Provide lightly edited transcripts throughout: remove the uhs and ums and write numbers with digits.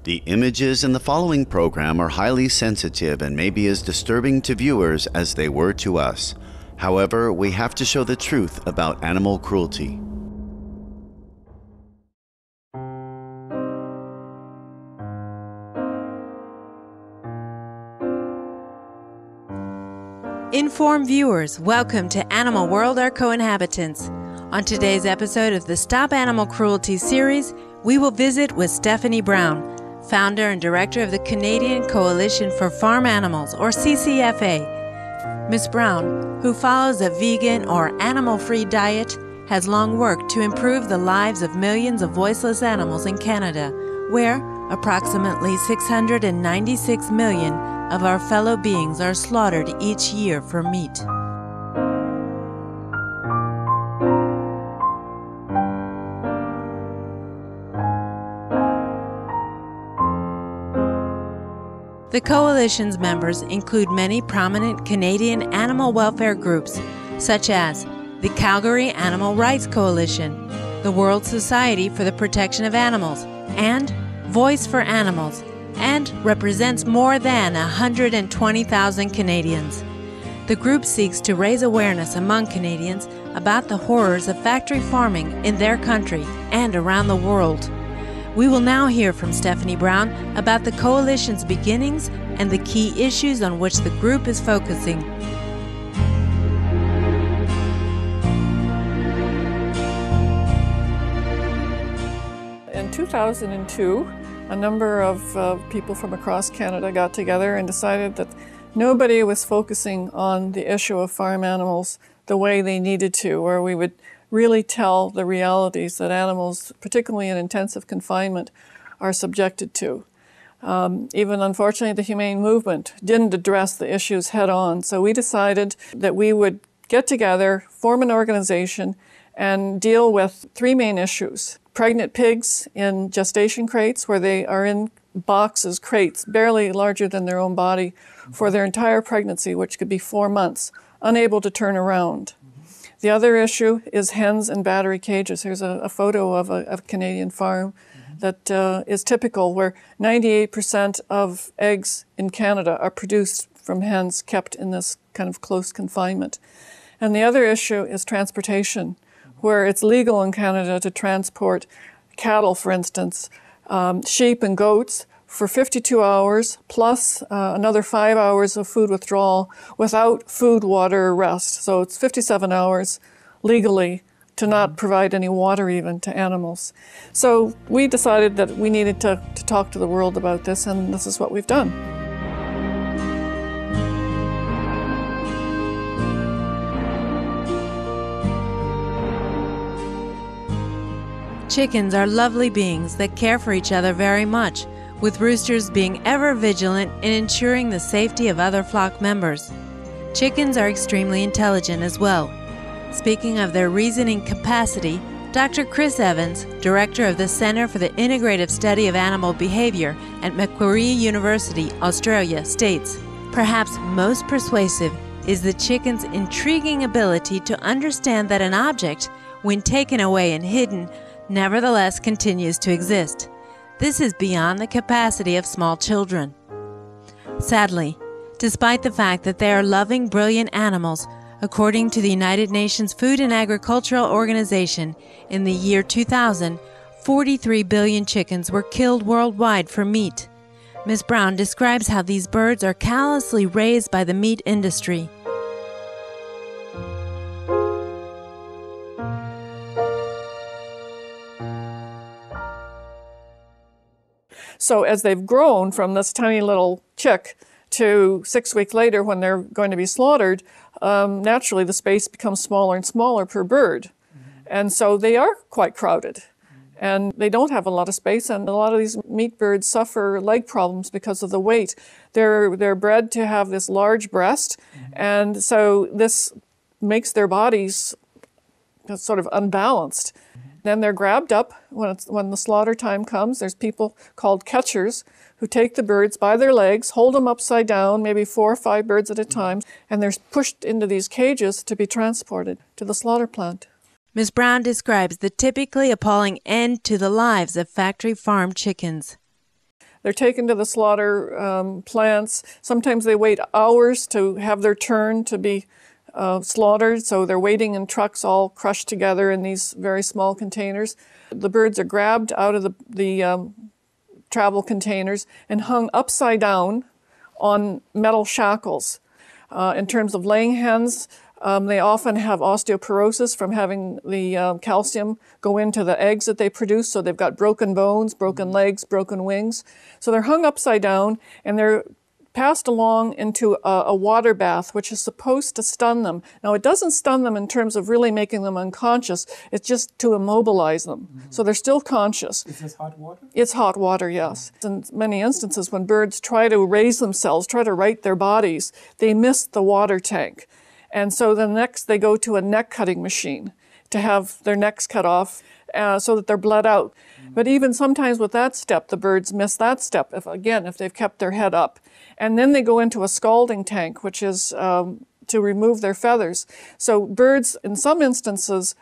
The images in the following program are highly sensitive and may be as disturbing to viewers as they were to us. However, we have to show the truth about animal cruelty. Informed viewers, welcome to Animal World, our co-inhabitants. On today's episode of the Stop Animal Cruelty series, we will visit with Stephanie Brown, founder and director of the Canadian Coalition for Farm Animals, or CCFA. Ms. Brown, who follows a vegan or animal-free diet, has long worked to improve the lives of millions of voiceless animals in Canada, where approximately 696 million of our fellow beings are slaughtered each year for meat. The Coalition's members include many prominent Canadian animal welfare groups, such as the Calgary Animal Rights Coalition, the World Society for the Protection of Animals, and Voice for Animals, and represents more than 120,000 Canadians. The group seeks to raise awareness among Canadians about the horrors of factory farming in their country and around the world. We will now hear from Stephanie Brown about the Coalition's beginnings and the key issues on which the group is focusing. In 2002, a number of people from across Canada got together and decided that nobody was focusing on the issue of farm animals the way they needed to, where we would really tell the realities that animals, particularly in intensive confinement, are subjected to. Even unfortunately, the humane movement didn't address the issues head on. So we decided that we would get together, form an organization, and deal with three main issues. Pregnant pigs in gestation crates, where they are in boxes, crates, barely larger than their own body, for their entire pregnancy, which could be 4 months, unable to turn around. The other issue is hens in battery cages. Here's a photo of a Canadian farm that is typical, where 98% of eggs in Canada are produced from hens kept in this kind of close confinement. And the other issue is transportation, where it's legal in Canada to transport cattle, for instance, sheep and goats, for 52 hours, plus another 5 hours of food withdrawal without food, water, or rest. So it's 57 hours legally to not provide any water even to animals. So we decided that we needed to talk to the world about this, and this is what we've done. Chickens are lovely beings that care for each other very much, with roosters being ever vigilant in ensuring the safety of other flock members. Chickens are extremely intelligent as well. Speaking of their reasoning capacity, Dr. Chris Evans, director of the Centre for the Integrative Study of Animal Behavior at Macquarie University, Australia, states, "Perhaps most persuasive is the chicken's intriguing ability to understand that an object, when taken away and hidden, nevertheless continues to exist. This is beyond the capacity of small children." Sadly, despite the fact that they are loving, brilliant animals, according to the United Nations Food and Agricultural Organization, in the year 2000, 43 billion chickens were killed worldwide for meat. Ms. Brown describes how these birds are callously raised by the meat industry. So as they've grown from this tiny little chick to 6 weeks later when they're going to be slaughtered, naturally the space becomes smaller and smaller per bird. And so they are quite crowded. And they don't have a lot of space, and a lot of these meat birds suffer leg problems because of the weight. They're bred to have this large breast, and so this makes their bodies sort of unbalanced. Then they're grabbed up when the slaughter time comes. There's people called catchers who take the birds by their legs, hold them upside down, maybe 4 or 5 birds at a time, and they're pushed into these cages to be transported to the slaughter plant. Ms. Brown describes the typically appalling end to the lives of factory farm chickens. They're taken to the slaughter plants. Sometimes they wait hours to have their turn to be slaughtered, so they're waiting in trucks all crushed together in these very small containers. The birds are grabbed out of the travel containers and hung upside down on metal shackles. In terms of laying hens, they often have osteoporosis from having the calcium go into the eggs that they produce, so they've got broken bones, broken legs, broken wings. So they're hung upside down and they're passed along into a water bath, which is supposed to stun them. Now, it doesn't stun them in terms of really making them unconscious. It's just to immobilize them. So they're still conscious. Is this hot water? It's hot water, yes. In many instances, when birds try to raise themselves, try to right their bodies, they miss the water tank. And so the next, they go to a neck cutting machine to have their necks cut off so that they're bled out. But even sometimes with that step, the birds miss that step, if they've kept their head up. And then they go into a scalding tank, which is to remove their feathers. So birds, in some instances,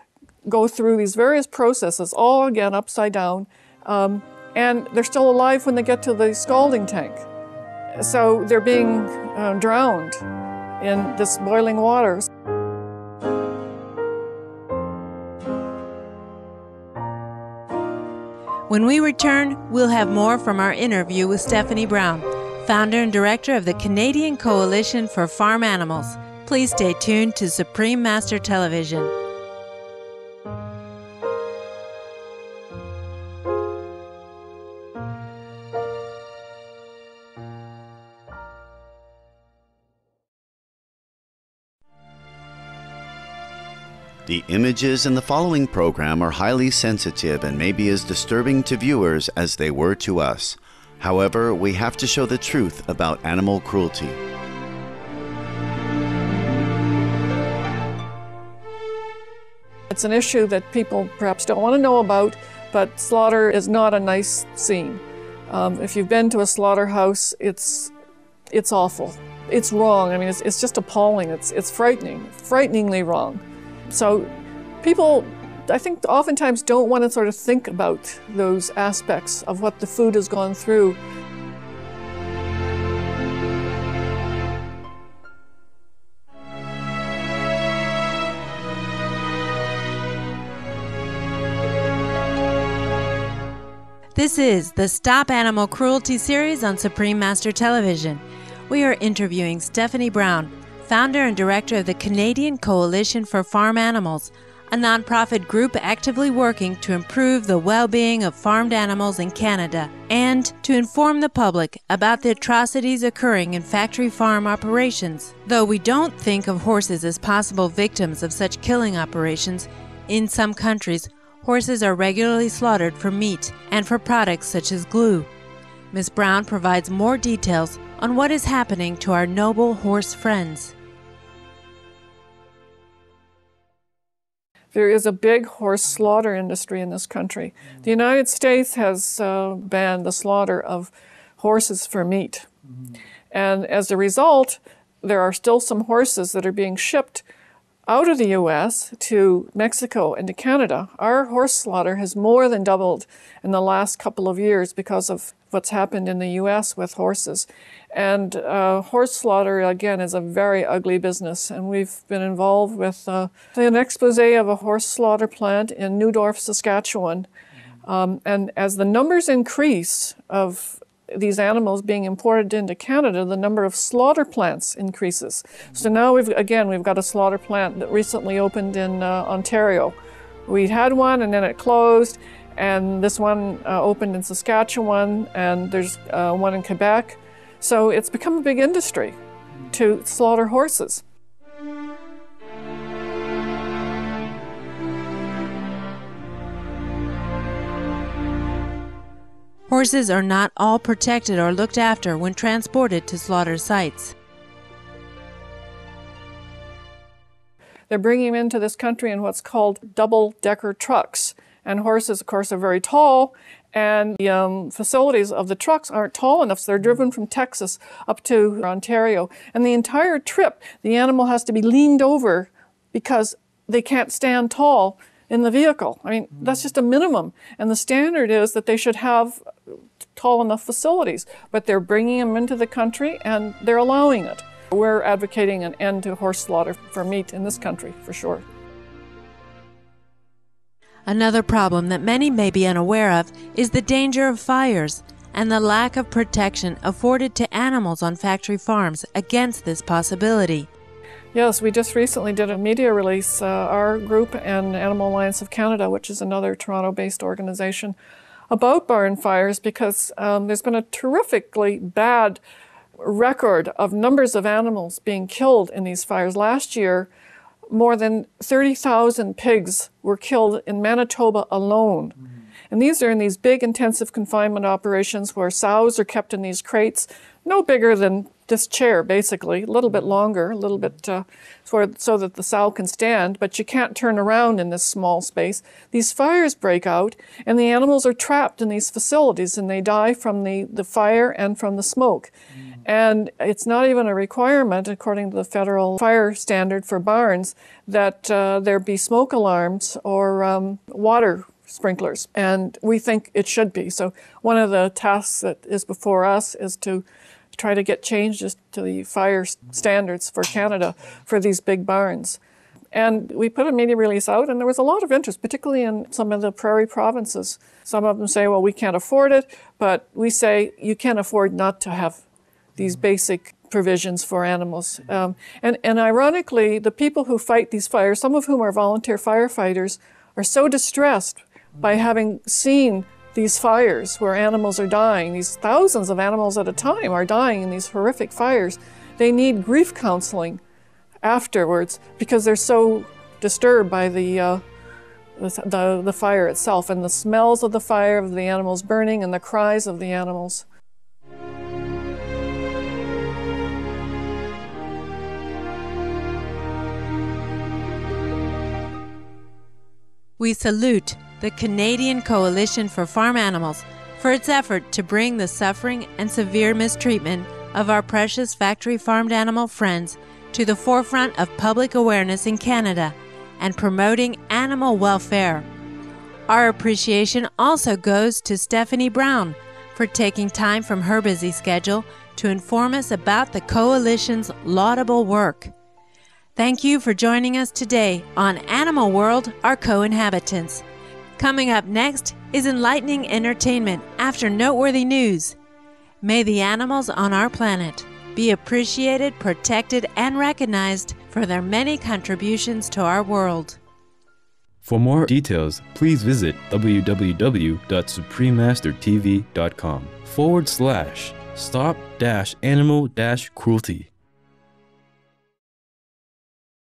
go through these various processes, all again upside down, and they're still alive when they get to the scalding tank. So they're being drowned in this boiling water. When we return, we'll have more from our interview with Stephanie Brown, founder and director of the Canadian Coalition for Farm Animals. Please stay tuned to Supreme Master Television. The images in the following program are highly sensitive and may be as disturbing to viewers as they were to us. However, we have to show the truth about animal cruelty. It's an issue that people perhaps don't want to know about, but slaughter is not a nice scene. If you've been to a slaughterhouse, it's awful. It's wrong. I mean, it's just appalling. It's frightening, frighteningly wrong. So people, I think, oftentimes don't want to sort of think about those aspects of what the food has gone through. This is the Stop Animal Cruelty series on Supreme Master Television. We are interviewing Stephanie Brown, founder and director of the Canadian Coalition for Farm Animals, a nonprofit group actively working to improve the well-being of farmed animals in Canada and to inform the public about the atrocities occurring in factory farm operations. Though we don't think of horses as possible victims of such killing operations, in some countries, horses are regularly slaughtered for meat and for products such as glue. Ms. Brown provides more details on what is happening to our noble horse friends. There is a big horse slaughter industry in this country. The United States has banned the slaughter of horses for meat. And as a result, there are still some horses that are being shipped out of the U.S. to Mexico and to Canada. Our horse slaughter has more than doubled in the last couple of years because of what's happened in the U.S. with horses. And horse slaughter, again, is a very ugly business. And we've been involved with an expose of a horse slaughter plant in Newdorf, Saskatchewan. And as the numbers increase of these animals being imported into Canada, the number of slaughter plants increases. So now we've got a slaughter plant that recently opened in Ontario. We had one and then it closed, and this one opened in Saskatchewan, and there's one in Quebec. So it's become a big industry to slaughter horses. Horses are not all protected or looked after when transported to slaughter sites. They're bringing them into this country in what's called double-decker trucks. And horses, of course, are very tall, and the facilities of the trucks aren't tall enough, so they're driven from Texas up to Ontario. And the entire trip, the animal has to be leaned over because they can't stand tall in the vehicle. I mean, that's just a minimum. And the standard is that they should have tall enough facilities, but they're bringing them into the country and they're allowing it. We're advocating an end to horse slaughter for meat in this country, for sure. Another problem that many may be unaware of is the danger of fires and the lack of protection afforded to animals on factory farms against this possibility. Yes, we just recently did a media release, our group and Animal Alliance of Canada, which is another Toronto-based organization, about barn fires, because there's been a terrifically bad record of numbers of animals being killed in these fires. Last year, more than 30,000 pigs were killed in Manitoba alone. And these are in these big intensive confinement operations where sows are kept in these crates, no bigger than this chair, basically, a little bit longer, a little bit so that the sow can stand, but you can't turn around in this small space. These fires break out, and the animals are trapped in these facilities, and they die from the fire and from the smoke. And it's not even a requirement, according to the federal fire standard for barns, that there be smoke alarms or water sprinklers. And we think it should be. So one of the tasks that is before us is to try to get changes to the fire standards for Canada for these big barns. And we put a media release out, and there was a lot of interest, particularly in some of the prairie provinces. Some of them say, well, we can't afford it, but we say you can't afford not to have these basic provisions for animals. And ironically, the people who fight these fires, some of whom are volunteer firefighters, are so distressed by having seen these fires where animals are dying. These thousands of animals at a time are dying in these horrific fires. They need grief counseling afterwards because they're so disturbed by the fire itself and the smells of the fire, of the animals burning, and the cries of the animals. We salute the Canadian Coalition for Farm Animals for its effort to bring the suffering and severe mistreatment of our precious factory-farmed animal friends to the forefront of public awareness in Canada and promoting animal welfare. Our appreciation also goes to Stephanie Brown for taking time from her busy schedule to inform us about the Coalition's laudable work. Thank you for joining us today on Animal World, Our Co-Inhabitants. Coming up next is enlightening entertainment after noteworthy news. May the animals on our planet be appreciated, protected, and recognized for their many contributions to our world. For more details, please visit www.suprememastertv.com/stop-animal-cruelty.